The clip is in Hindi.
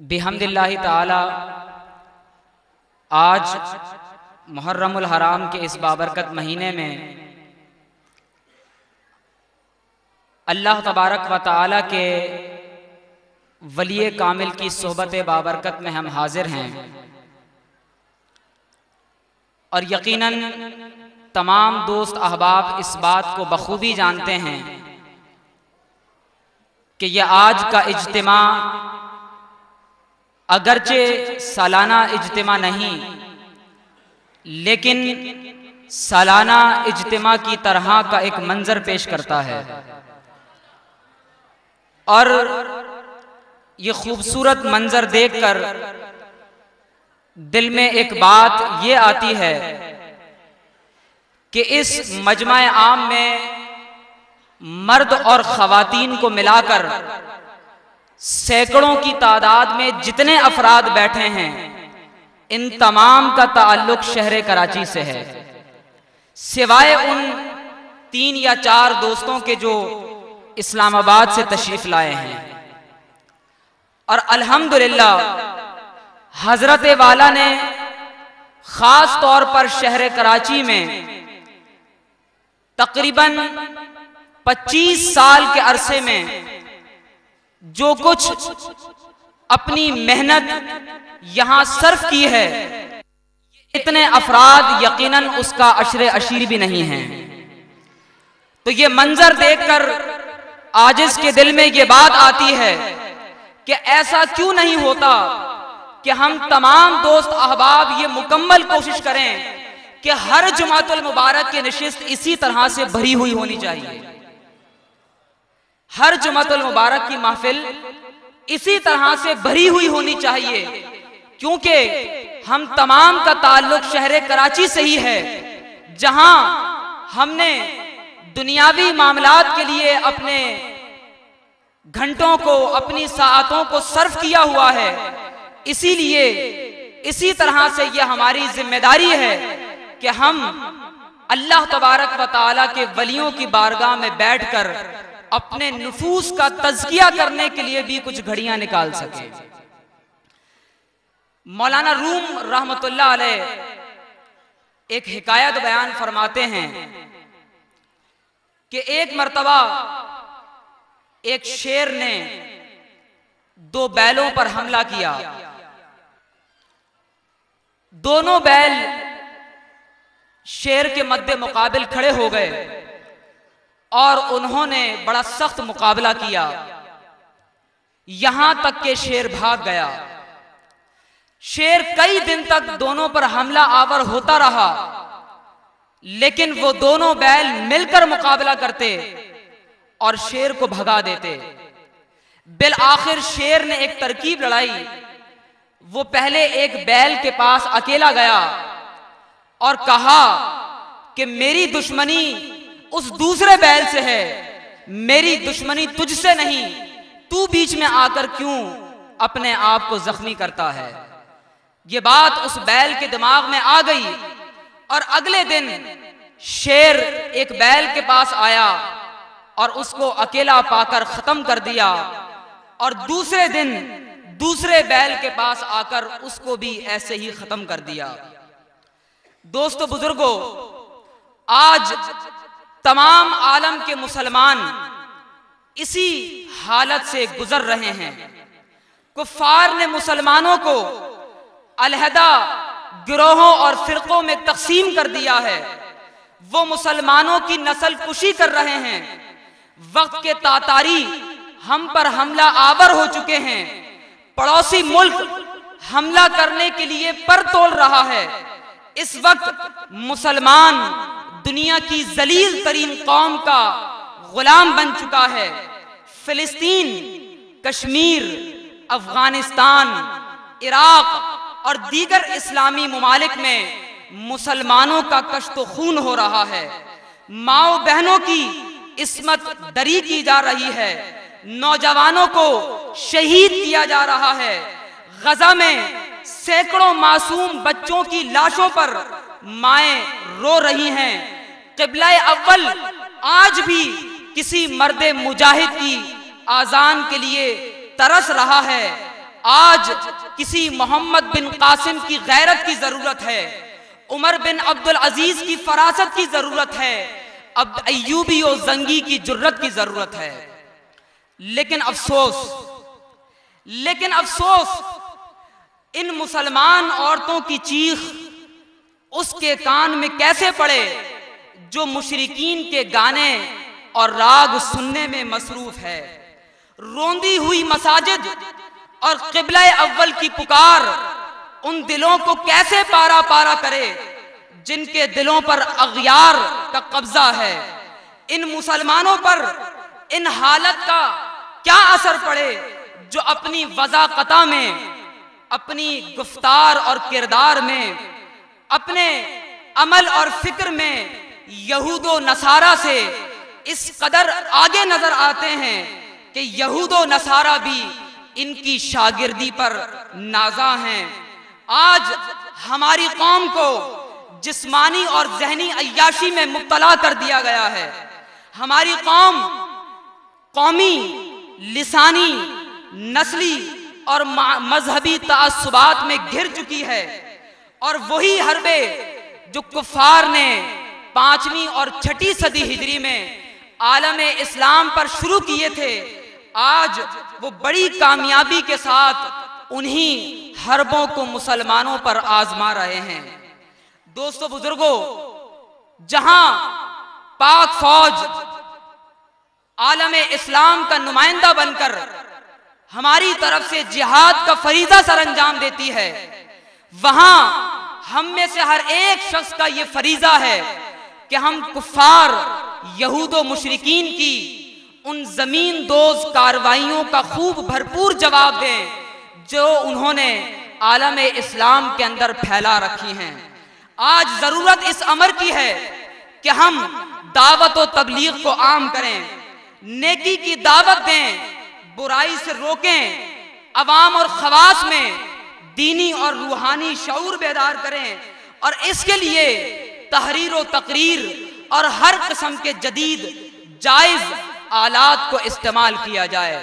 बिहम्दिल्लाहि ताला आज मुहर्रमुल हराम के इस बाबरकत महीने में अल्लाह तबारक व ताला के वली कामिल की सोहबत बाबरकत में हम हाजिर हैं और यकीनन तमाम दोस्त अहबाब इस बात को बखूबी जानते हैं कि यह आज का इज्तिमा अगरचे सालाना इज्तिमा नहीं, लेकिन सालाना इज्तिमा की तरह का एक मंजर पेश करता है। और ये खूबसूरत मंजर देखकर दिल में एक बात ये आती है कि इस मजमा आम में मर्द और ख़वातीन को मिलाकर सैकड़ों की तादाद में जितने अफराद बैठे हैं, इन तमाम का ताल्लुक शहर कराची से है, सिवाय उन 3 या 4 दोस्तों के जो इस्लामाबाद से तशरीफ लाए हैं। और अल्हम्दुलिल्लाह हजरत वाला ने खास तौर पर शहर कराची में तकरीबन 25 साल के अरसे में जो कुछ अपनी मेहनत यहां सर्फ की है, इतने अफराद यकीनन उसका अशरे अशीर भी नहीं है। तो ये मंजर देखकर आजिज के दिल में ये बात आती है कि ऐसा क्यों नहीं होता कि हम तमाम दोस्त अहबाब ये मुकम्मल कोशिश करें कि हर जुमातुल मुबारक की नशिस्त इसी तरह से भरी हुई होनी चाहिए, हर जुमातुल मुबारक की महफिल इसी तरह से भरी हुई होनी चाहिए, क्योंकि हम तमाम का ताल्लुक शहर कराची से ही है, जहां हमने दुनियावी मामलात के लिए अपने घंटों को, अपनी साअतों को सर्फ किया हुआ है। इसीलिए इसी तरह से यह हमारी जिम्मेदारी है कि हम अल्लाह तबारक व ताला के वलियों की बारगाह में बैठकर अपने नुफूस का तज़किया करने के लिए भी कुछ घड़ियां निकाल सके। मौलाना रूम रहमतुल्लाह अलैह एक हिकायत बयान फरमाते हैं कि एक मर्तबा एक शेर ने 2 बैलों पर हमला किया। दोनों बैल शेर के मद्दे मुकाबिल खड़े हो गए और उन्होंने बड़ा सख्त मुकाबला किया, यहां तक के शेर भाग गया। शेर कई दिन तक दोनों पर हमला आवर होता रहा, लेकिन वो दोनों बैल मिलकर मुकाबला करते और शेर को भगा देते। बिल आखिर शेर ने एक तरकीब लड़ाई। वो पहले एक बैल के पास अकेला गया और कहा कि मेरी दुश्मनी उस दूसरे बैल से है, मेरी दुश्मनी तुझसे नहीं, तू बीच में आकर क्यों अपने आप को जख्मी करता है। ये बात उस बैल के दिमाग में आ गई और अगले दिन शेर एक बैल के पास आया और उसको अकेला पाकर खत्म कर दिया, और दूसरे दिन दूसरे बैल के पास आकर उसको भी ऐसे ही खत्म कर दिया। दोस्तों बुजुर्गों, आज तमाम आलम के मुसलमान इसी हालत से गुजर रहे हैं। कुफ्फार ने मुसलमानों को अलहदा गिरोहों और फिरकों में तकसीम कर दिया है। वो मुसलमानों की नस्ल कुशी कर रहे हैं। वक्त के तातारी हम पर हमला आवर हो चुके हैं। पड़ोसी मुल्क हमला करने के लिए पर तोल रहा है। इस वक्त मुसलमान दुनिया की जलील तरीन कौम का गुलाम बन चुका है। फिलिस्तीन, कश्मीर, अफगानिस्तान, इराक और दीगर इस्लामी मुमालिक में मुसलमानों का कश्तो खून हो रहा है। माओ बहनों की इस्मत दरी की जा रही है। नौजवानों को शहीद किया जा रहा है। गजा में सैकड़ों मासूम बच्चों की लाशों पर माएं रो रही हैं। क़िबला अव्वल आज भी किसी मर्दे मुजाहिद की आजान के लिए तरस रहा है। आज किसी मोहम्मद बिन कासिम की गैरत की जरूरत है, उमर बिन अब्दुल अजीज की फरासत की जरूरत है, अब अय्यूबी और जंगी की जुर्रत की जरूरत है। लेकिन अफसोस इन मुसलमान औरतों की चीख उसके कान में कैसे पड़े जो मुशरिकीन के गाने और राग सुनने में मसरूफ है। रोंदी हुई मसाजिद और क़िबला अव्वल की पुकार उन दिलों को कैसे पारा पारा करे जिनके दिलों पर अग़यार का कब्जा है। इन मुसलमानों पर इन हालत का क्या असर पड़े जो अपनी वज़ाक़ता में, अपनी गुफ्तार और किरदार में, अपने अमल और फिक्र में यहूदो नसारा से इस कदर आगे नजर आते हैं कि यहूदो नसारा भी इनकी शागिर्दी पर नाज़ा हैं। आज हमारी कौम को जिस्मानी और ज़हनी अय्याशी में मुब्तला कर दिया गया है। हमारी कौम कौमी, लिसानी, नस्ली और मजहबी तासुबात में घिर चुकी है और वही हरबे जो कुफ़ार ने 5वीं और 6ठी सदी हिजरी में आलम इस्लाम पर शुरू किए थे, आज वो बड़ी कामयाबी के साथ उन्हीं हरबों को मुसलमानों पर आजमा रहे हैं। दोस्तों बुजुर्गों, जहां पाक फौज आलम इस्लाम का नुमाइंदा बनकर हमारी तरफ से जिहाद का फरीज़ा सरअंजाम देती है, वहां हम में से हर एक शख्स का ये फरीज़ा है कि हम कुफ़ार यहूदो मुशरिकीन की उन जमीन दोज कार्रवाइयों का खूब भरपूर जवाब दें जो उन्होंने आलम इस्लाम के अंदर फैला रखी हैं। आज जरूरत इस अमर की है कि हम दावत और तबलीग को आम करें, नेकी की दावत दें, बुराई से रोकें, अवाम और खवास में दीनी और रूहानी शऊर बेदार करें और इसके लिए तहरीर व तकरीर और हर किस्म के जदीद जायज़ आलात को इस्तेमाल किया जाए।